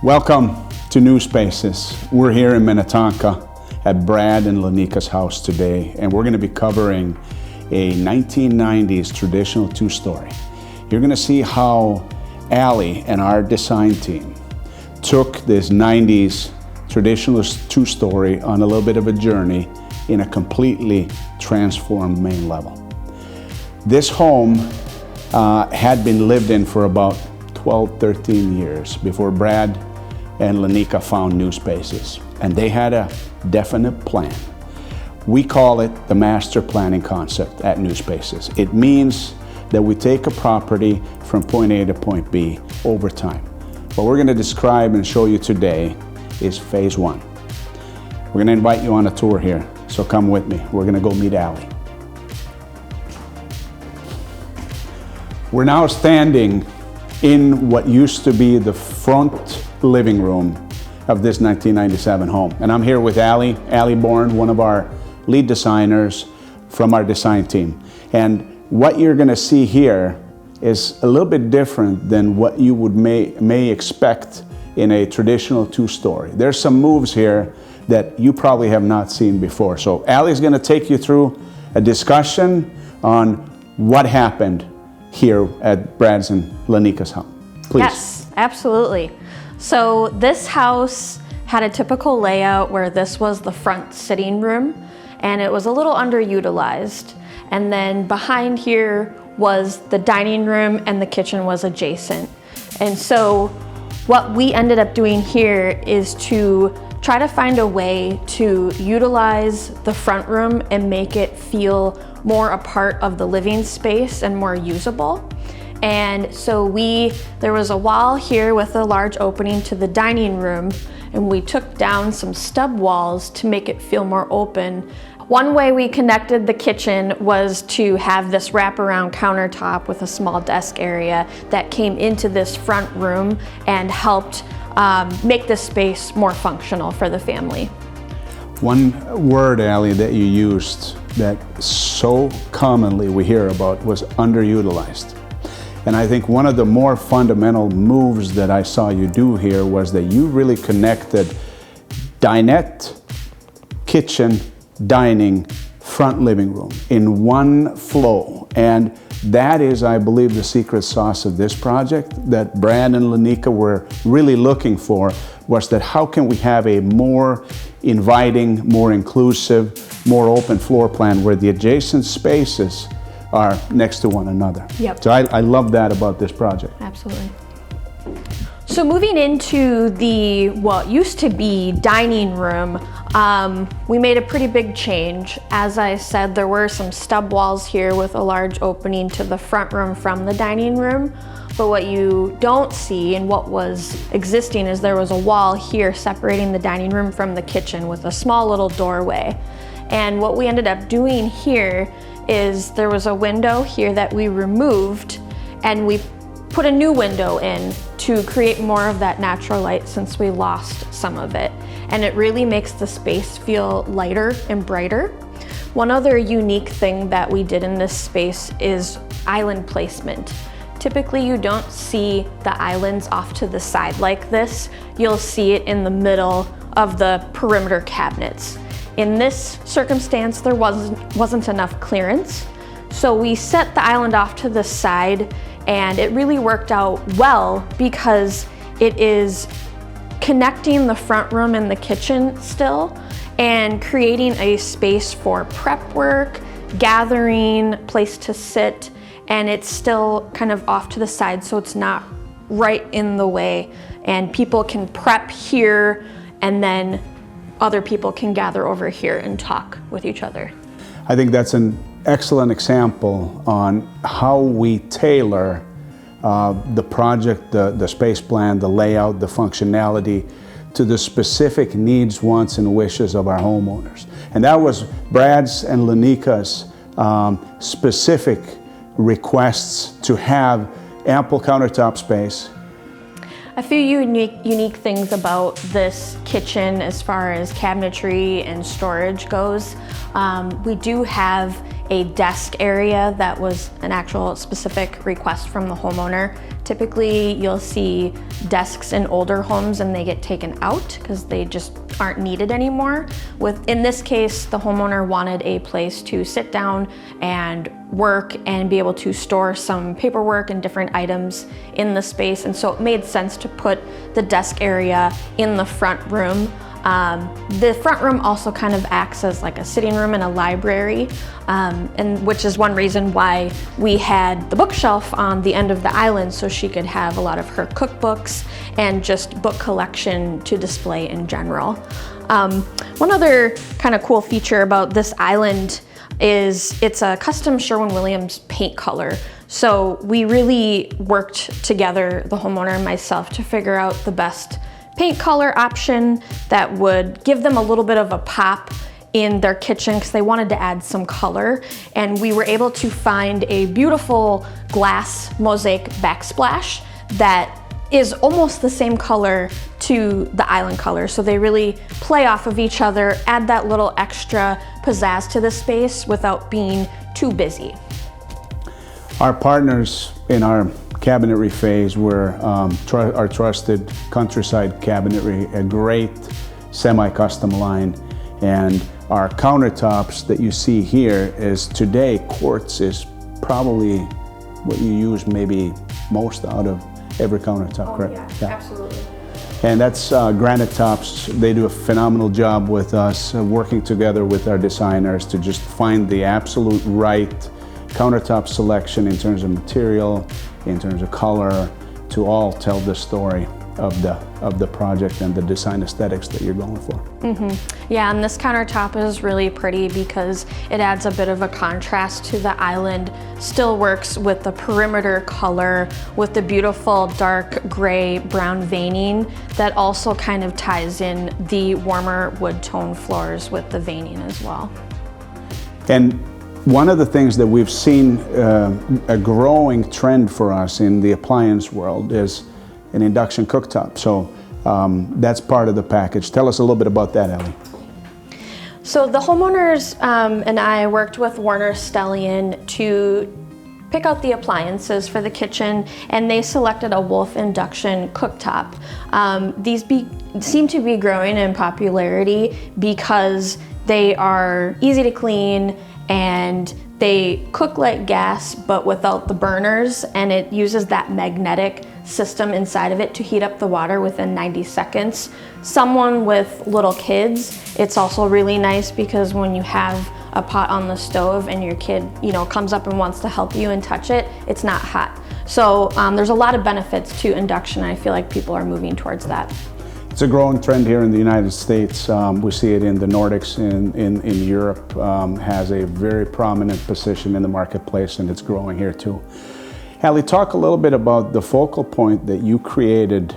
Welcome to New Spaces. We're here in Minnetonka at Brad and Lanika's house today, and we're going to be covering a 1990s traditional two-story. You're going to see how Allie and our design team took this 90s traditional two-story on a little bit of a journey in a completely transformed main level. This home had been lived in for about 12, 13 years before Brad and Lanika found New Spaces, and they had a definite plan. We call it the master planning concept at New Spaces. It means that we take a property from point A to point B over time. What we're going to describe and show you today is phase one. We're going to invite you on a tour here, so come with me. We're going to go meet Allie. We're now standing in what used to be the front living room of this 1997 home. And I'm here with Allie Bjorn, one of our lead designers from our design team. And what you're gonna see here is a little bit different than what you would may expect in a traditional two-story. There's some moves here that you probably have not seen before. So Allie's gonna take you through a discussion on what happened here at Brad's and Lanika's home. Please. Yes, absolutely. So this house had a typical layout where this was the front sitting room and it was a little underutilized. And then behind here was the dining room and the kitchen was adjacent. And so what we ended up doing here is to try to find a way to utilize the front room and make it feel more a part of the living space and more usable. And so there was a wall here with a large opening to the dining room, and we took down some stub walls to make it feel more open. One way we connected the kitchen was to have this wraparound countertop with a small desk area that came into this front room and helped make this space more functional for the family. One word, Allie, that you used that so commonly we hear about was underutilized. And I think one of the more fundamental moves that I saw you do here was that you really connected dinette, kitchen, dining, front living room in one flow. And that is, I believe, the secret sauce of this project that Brad and Lanika were really looking for, was that how can we have a more inviting, more inclusive, more open floor plan where the adjacent spaces are next to one another. Yep. So I love that about this project. Absolutely. So moving into the, what used to be dining room, we made a pretty big change. As I said, there were some stub walls here with a large opening to the front room from the dining room. But what you don't see and what was existing is there was a wall here separating the dining room from the kitchen with a small little doorway. And what we ended up doing here is there was a window here that we removed and we put a new window in to create more of that natural light since we lost some of it. And it really makes the space feel lighter and brighter. One other unique thing that we did in this space is island placement. Typically you don't see the islands off to the side like this. You'll see it in the middle of the perimeter cabinets. In this circumstance, there wasn't enough clearance. So we set the island off to the side, and it really worked out well because it is connecting the front room and the kitchen still and creating a space for prep work, gathering, place to sit, and it's still kind of off to the side so it's not right in the way, and people can prep here and then other people can gather over here and talk with each other. I think that's an excellent example on how we tailor the project, the space plan, the layout, the functionality to the specific needs, wants, and wishes of our homeowners. And that was Brad's and Lanika's specific requests to have ample countertop space. A few unique things about this kitchen as far as cabinetry and storage goes. We do have a desk area that was an actual specific request from the homeowner Typically, you'll see desks in older homes and they get taken out because they just aren't needed anymore. In this case, the homeowner wanted a place to sit down and work and be able to store some paperwork and different items in the space. And so it made sense to put the desk area in the front room. The front room also kind of acts as like a sitting room and a library, and which is one reason why we had the bookshelf on the end of the island, so she could have a lot of her cookbooks and just book collection to display in general. One other kind of cool feature about this island is it's a custom Sherwin-Williams paint color. So we really worked together, the homeowner and myself, to figure out the best paint color option that would give them a little bit of a pop in their kitchen because they wanted to add some color. And we were able to find a beautiful glass mosaic backsplash that is almost the same color to the island color. So they really play off of each other, add that little extra pizzazz to the space without being too Our partners in our cabinetry phase were our trusted Countryside Cabinetry, a great semi-custom line. And our countertops that you see here is today, quartz is probably what you use maybe most out of every countertop, correct? Yeah, absolutely. And that's granite tops. They do a phenomenal job with us, working together with our designers to just find the absolute right countertop selection in terms of material, in terms of color, to all tell the story of the project and the design aesthetics that you're going for. Yeah, and this countertop is really pretty because it adds a bit of a contrast to the island. Still works with the perimeter color with the beautiful dark gray brown veining that also kind of ties in the warmer wood tone floors with the veining as well. And one of the things that we've seen a growing trend for us in the appliance world is an induction cooktop. So that's part of the package. Tell us a little bit about that, Ellie. So the homeowners and I worked with Warner Stellian to pick out the appliances for the kitchen, and they selected a Wolf induction cooktop. These seem to be growing in popularity because they are easy to clean and they cook like gas but without the burners, and it uses that magnetic system inside of it to heat up the water within 90 seconds. Someone with little kids, it's also really nice because when you have a pot on the stove and your kid, comes up and wants to help you and touch it, it's not hot. So there's a lot of benefits to induction, and I feel like people are moving towards that. It's a growing trend here in the United States. We see it in the Nordics, in Europe, has a very prominent position in the marketplace, and it's growing here too. Hallie, talk a little bit about the focal point that you created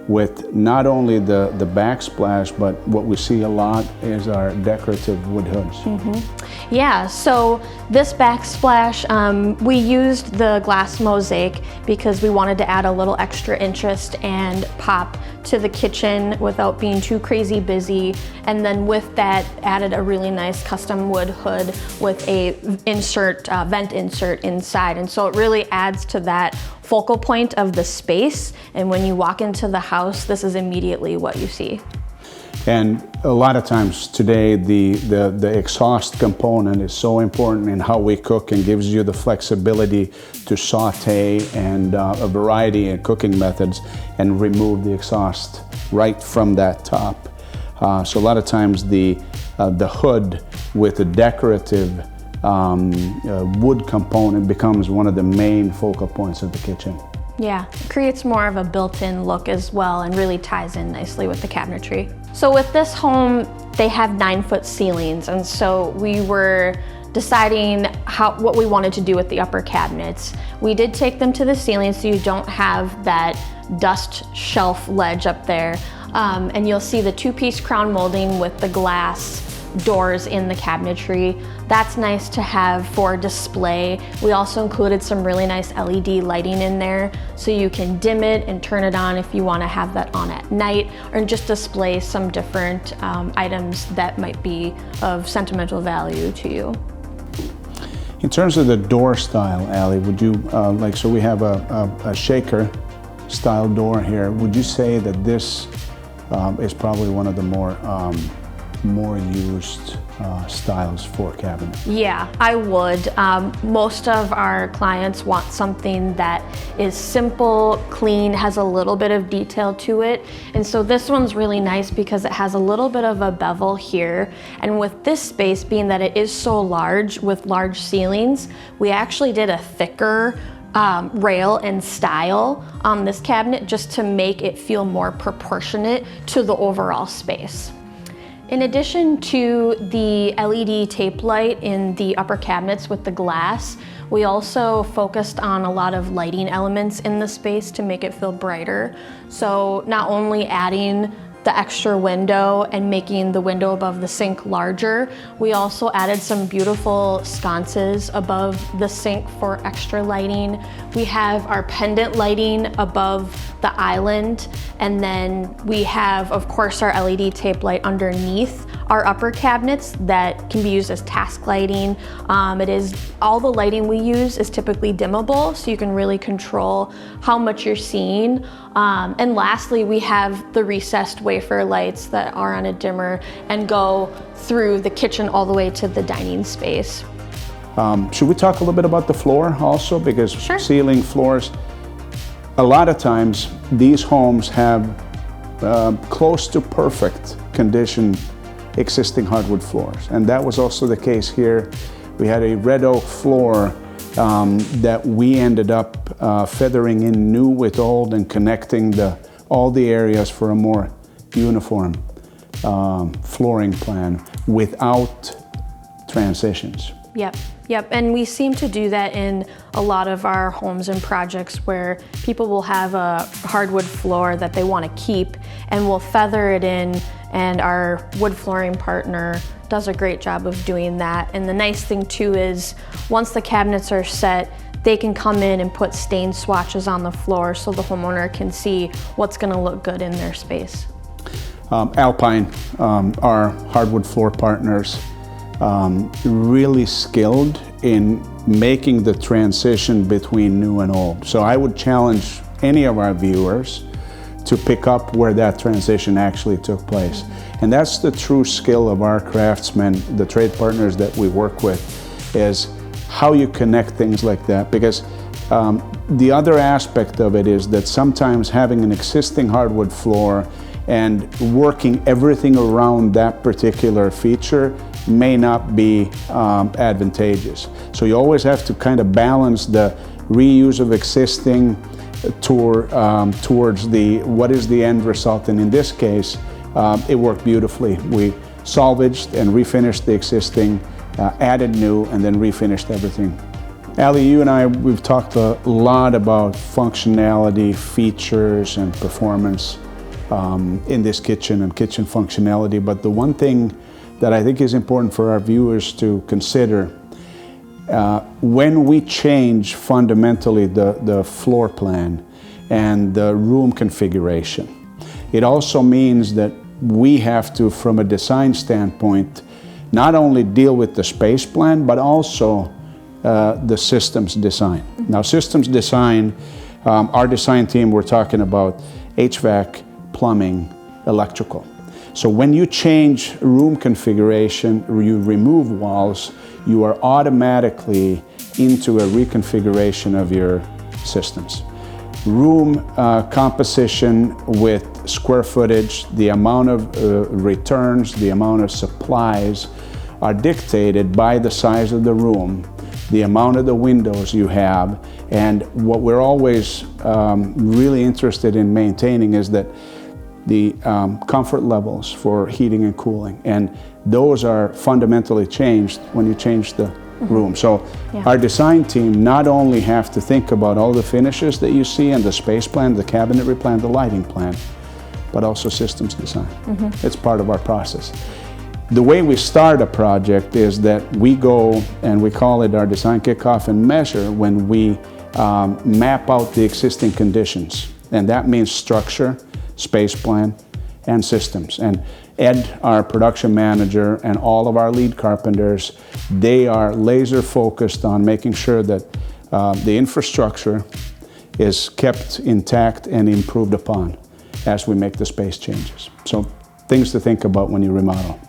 with not only the backsplash, but what we see a lot is our decorative wood hoods. Yeah, so this backsplash, we used the glass mosaic because we wanted to add a little extra interest and pop to the kitchen without being too crazy busy. And then with that, added a really nice custom wood hood with a vent insert inside. And so it really adds to that focal point of the space. And when you walk into the house, this is immediately what you see. And a lot of times today, the exhaust component is so important in how we cook and gives you the flexibility to saute and a variety of cooking methods and remove the exhaust right from that top. So a lot of times the hood with the decorative wood component becomes one of the main focal points of the kitchen. Yeah, it creates more of a built-in look as well and really ties in nicely with the cabinetry. So with this home, they have 9-foot ceilings, and so we were deciding what we wanted to do with the upper cabinets. We did take them to the ceiling so you don't have that dust shelf ledge up there. And you'll see the 2-piece crown molding with the glass doors in the cabinetry. That's nice to have for display. We also included some really nice LED lighting in there so you can dim it and turn it on if you want to have that on at night, or just display some different items that might be of sentimental value to you. In terms of the door style, Allie, would you so we have a shaker style door here. Would you say that this is probably one of the more used styles for cabinet? Yeah, I would. Most of our clients want something that is simple, clean, has a little bit of detail to it. And so this one's really nice because it has a little bit of a bevel here. And with this space, being that it is so large with large ceilings, we actually did a thicker rail and style on this cabinet just to make it feel more proportionate to the overall space. In addition to the LED tape light in the upper cabinets with the glass, we also focused on a lot of lighting elements in the space to make it feel brighter. So not only adding the extra window and making the window above the sink larger, we also added some beautiful sconces above the sink for extra lighting. We have our pendant lighting above the island, and then we have, of course, our LED tape light underneath our upper cabinets that can be used as task lighting. All the lighting we use is typically dimmable, so you can really control how much you're seeing. And lastly, we have the recessed wafer lights that are on a dimmer and go through the kitchen all the way to the dining space. Should we talk a little bit about the floor also? Because Sure. Ceiling floors, a lot of times these homes have close to perfect condition existing hardwood floors. And that was also the case here. We had a red oak floor that we ended up feathering in new with old and connecting all the areas for a more uniform flooring plan without transitions. Yep, and we seem to do that in a lot of our homes and projects where people will have a hardwood floor that they want to keep and we'll feather it in, and our wood flooring partner does a great job of doing that. And the nice thing too is once the cabinets are set, they can come in and put stain swatches on the floor so the homeowner can see what's going to look good in their space. Alpine, our hardwood floor partners, really skilled in making the transition between new and old. So I would challenge any of our viewers to pick up where that transition actually took place. And that's the true skill of our craftsmen, the trade partners that we work with, is how you connect things like that. Because the other aspect of it is that sometimes having an existing hardwood floor and working everything around that particular feature may not be advantageous. So you always have to kind of balance the reuse of existing towards what is the end result. And in this case, it worked beautifully. We salvaged and refinished the existing, added new, and then refinished everything. Ali, you and I, we've talked a lot about functionality, features, and performance in this kitchen and kitchen functionality. But the one thing that I think is important for our viewers to consider, when we change fundamentally the floor plan and the room configuration, it also means that we have to, from a design standpoint, not only deal with the space plan, but also the systems design. Now, systems design, our design team, we're talking about HVAC, plumbing, electrical. So when you change room configuration, or you remove walls, you are automatically into a reconfiguration of your systems. Room composition with square footage, the amount of returns, the amount of supplies are dictated by the size of the room, the amount of the windows you have, and what we're always really interested in maintaining is that the comfort levels for heating and cooling, and those are fundamentally changed when you change the room. So our design team not only have to think about all the finishes that you see and the space plan, the cabinetry plan, the lighting plan, but also systems design. It's part of our process. The way we start a project is that we go and we call it our design kickoff and measure when we map out the existing conditions, and that means structure, space plan, and systems. And Ed, our production manager, and all of our lead carpenters, they are laser focused on making sure that the infrastructure is kept intact and improved upon as we make the space changes. So things to think about when you remodel.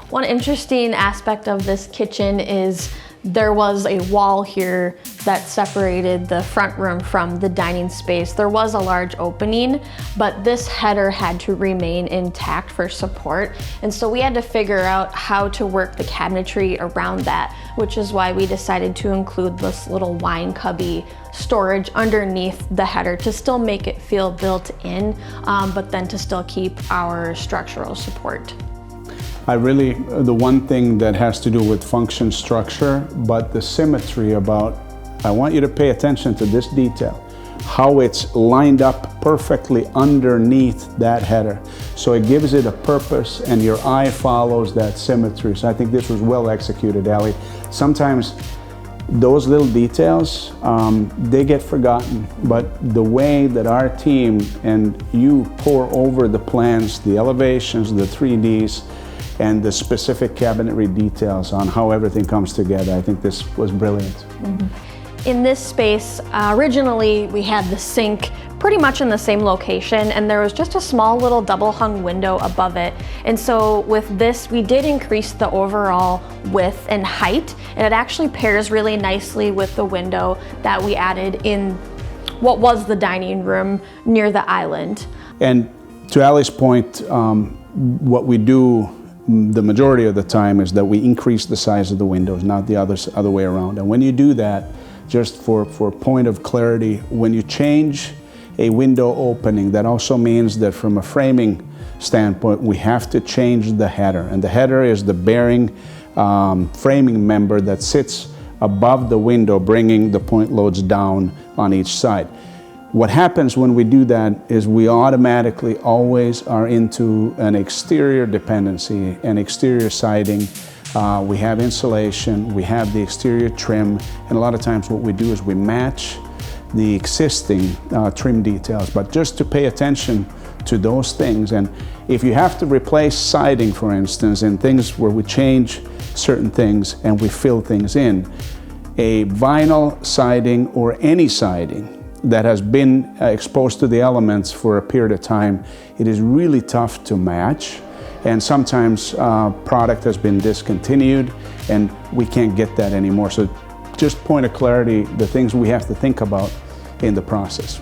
One interesting aspect of this kitchen is there was a wall here that separated the front room from the dining space. There was a large opening, but this header had to remain intact for support. And so we had to figure out how to work the cabinetry around that, which is why we decided to include this little wine cubby storage underneath the header to still make it feel built in, but then to still keep our structural support. The one thing that has to do with function structure, but the symmetry about, I want you to pay attention to this detail, how it's lined up perfectly underneath that header. So it gives it a purpose and your eye follows that symmetry. So I think this was well executed, Ali. Sometimes those little details, they get forgotten, but the way that our team and you pour over the plans, the elevations, the 3Ds, and the specific cabinetry details on how everything comes together. I think this was brilliant. Mm-hmm. In this space, originally we had the sink pretty much in the same location, and there was just a small little double hung window above it. And so with this, we did increase the overall width and height, and it actually pairs really nicely with the window that we added in what was the dining room near the island. And to Ali's point, what we do the majority of the time is that we increase the size of the windows, not the other way around. And when you do that, just for point of clarity, when you change a window opening, that also means that from a framing standpoint, we have to change the header. And the header is the bearing framing member that sits above the window, bringing the point loads down on each side. What happens when we do that is we automatically always are into an exterior dependency, an exterior siding. We have insulation, we have the exterior trim, and a lot of times what we do is we match the existing trim details. But just to pay attention to those things, and if you have to replace siding, for instance, in things where we change certain things and we fill things in, a vinyl siding or any siding that has been exposed to the elements for a period of time, it is really tough to match. And sometimes product has been discontinued and we can't get that anymore. So just point of clarity, the things we have to think about in the process.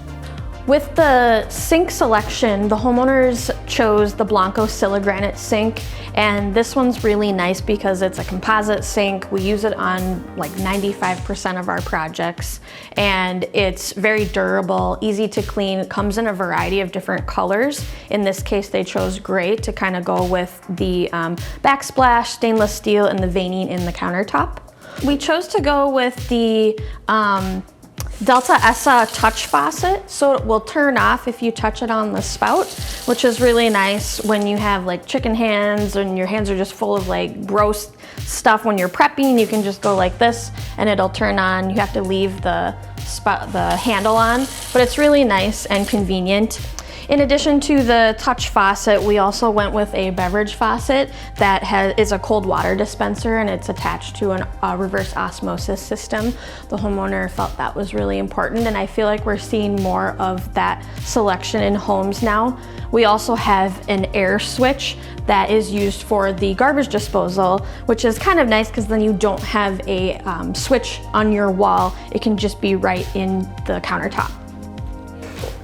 With the sink selection, the homeowners chose the Blanco Siligranite sink, and this one's really nice because it's a composite sink. We use it on like 95% of our projects, and it's very durable, easy to clean. It comes in a variety of different colors. In this case, they chose gray to kind of go with the backsplash, stainless steel, and the veining in the countertop. We chose to go with the Delta ESSA touch faucet, so it will turn off if you touch it on the spout, which is really nice when you have like chicken hands and your hands are just full of like gross stuff. When you're prepping, you can just go like this and it'll turn on. You have to leave the handle on, but it's really nice and convenient. In addition to the touch faucet, we also went with a beverage faucet that is a cold water dispenser, and it's attached to a reverse osmosis system. The homeowner felt that was really important, and I feel like we're seeing more of that selection in homes now. We also have an air switch that is used for the garbage disposal, which is kind of nice because then you don't have a switch on your wall. It can just be right in the countertop.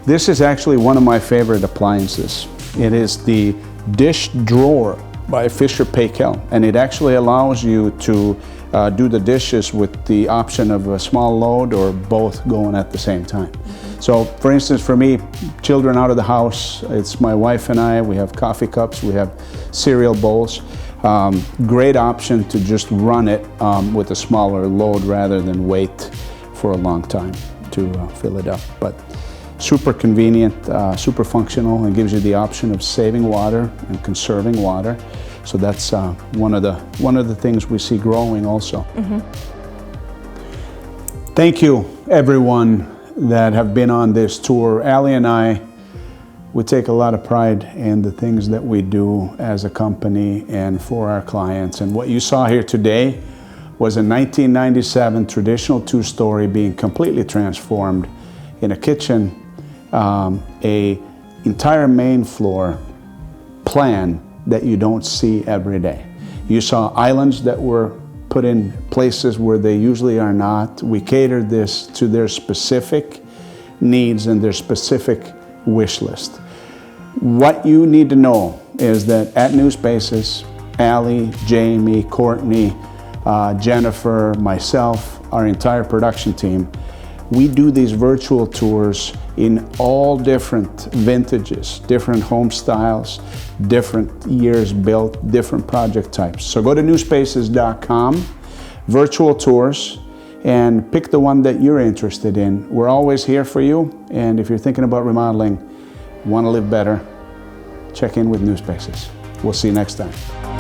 This is actually one of my favorite appliances. It is the dish drawer by Fisher Paykel, and it actually allows you to do the dishes with the option of a small load or both going at the same time. So for instance, for me, children out of the house, it's my wife and I, we have coffee cups, we have cereal bowls. Great option to just run it with a smaller load rather than wait for a long time to fill it up. But super convenient, super functional, and gives you the option of saving water and conserving water. So that's one of the things we see growing also. Mm-hmm. Thank you, everyone that have been on this tour. Ali and I, we take a lot of pride in the things that we do as a company and for our clients. And what you saw here today was a 1997 traditional two-story being completely transformed in a kitchen, a entire main floor plan that you don't see every day. You saw islands that were put in places where they usually are not. We catered this to their specific needs and their specific wish list. What you need to know is that at New Spaces, Allie, Jamie, Courtney, Jennifer, myself, our entire production team, we do these virtual tours in all different vintages, different home styles, different years built, different project types. So go to newspaces.com, virtual tours, and pick the one that you're interested in. We're always here for you, and if you're thinking about remodeling, want to live better, check in with New Spaces. We'll see you next time.